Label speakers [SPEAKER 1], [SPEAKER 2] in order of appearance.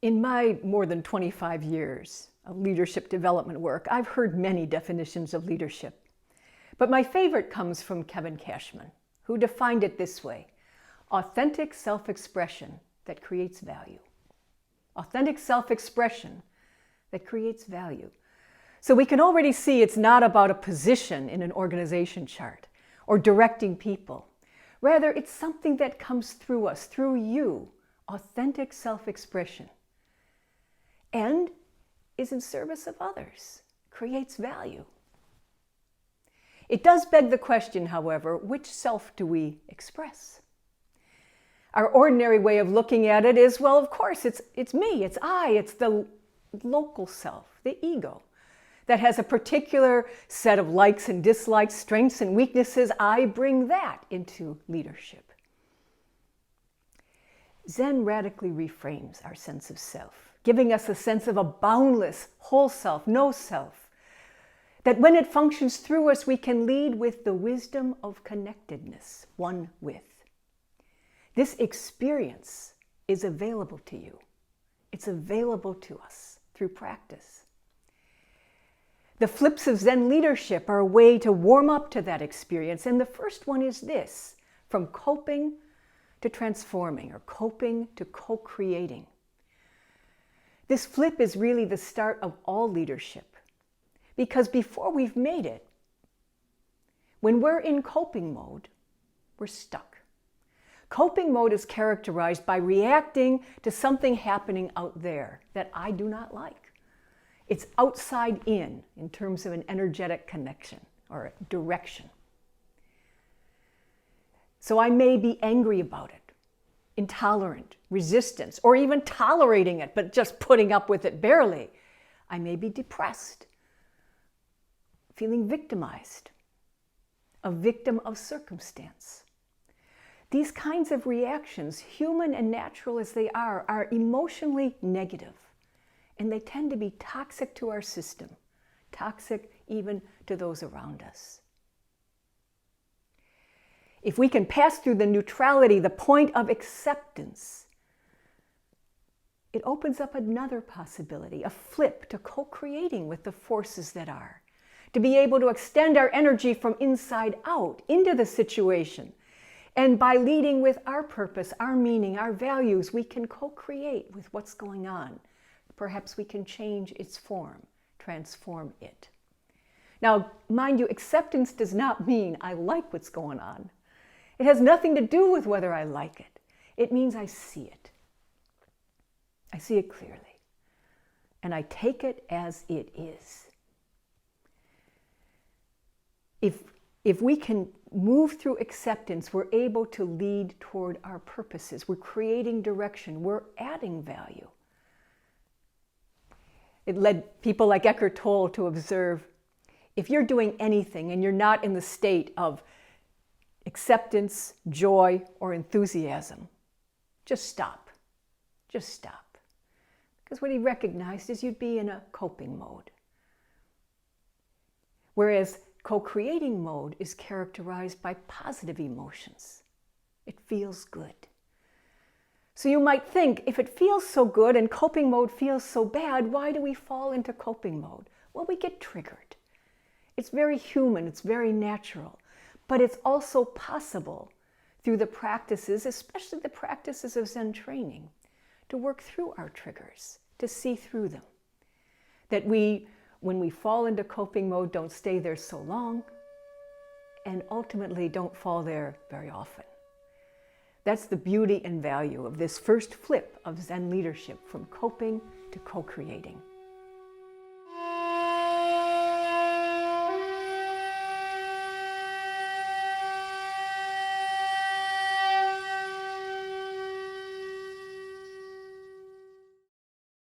[SPEAKER 1] In my more than 25 years of leadership development work, I've heard many definitions of leadership. But my favorite comes from Kevin Cashman, who defined it this way: authentic self-expression that creates value. Authentic self-expression that creates value. So we can already see it's not about a position in an organization chart or directing people. Rather, it's something that comes through us, through you, authentic self-expression, and is in service of others, creates value. It does beg the question, however, which self do we express? Our ordinary way of looking at it is, well, of course, it's me, it's I, it's the local self, the ego, that has a particular set of likes and dislikes, strengths and weaknesses. I bring that into leadership. Zen radically reframes our sense of self, giving us a sense of a boundless, whole self, no self, that when it functions through us, we can lead with the wisdom of connectedness, one with. This experience is available to you. It's available to us through practice. The flips of Zen leadership are a way to warm up to that experience. And the first one is this: from coping to transforming, or coping to co-creating. This flip is really the start of all leadership, because before we've made it, when we're in coping mode, we're stuck. Coping mode is characterized by reacting to something happening out there that I do not like. It's outside in terms of an energetic connection or direction. So I may be angry about it, intolerant, resistance, or even tolerating it, but just putting up with it barely. I may be depressed, feeling victimized, a victim of circumstance. These kinds of reactions, human and natural as they are emotionally negative, and they tend to be toxic to our system, toxic even to those around us. If we can pass through the neutrality, the point of acceptance, it opens up another possibility, a flip to co-creating with the forces that are, to be able to extend our energy from inside out into the situation. And by leading with our purpose, our meaning, our values, we can co-create with what's going on. Perhaps we can change its form, transform it. Now, mind you, acceptance does not mean I like what's going on. It has nothing to do with whether I like it. It means I see it. I see it clearly. And I take it as it is. If we can move through acceptance, we're able to lead toward our purposes. We're creating direction. We're adding value. It led people like Eckhart Tolle to observe, if you're doing anything and you're not in the state of acceptance, joy, or enthusiasm, just stop. Just stop. Because what he recognized is you'd be in a coping mode. Whereas co-creating mode is characterized by positive emotions. It feels good. So you might think, if it feels so good and coping mode feels so bad, why do we fall into coping mode? Well, we get triggered. It's very human, it's very natural. But it's also possible through the practices, especially the practices of Zen training, to work through our triggers, to see through them. That we, when we fall into coping mode, don't stay there so long, and ultimately don't fall there very often. That's the beauty and value of this first flip of Zen leadership, from coping to co-creating.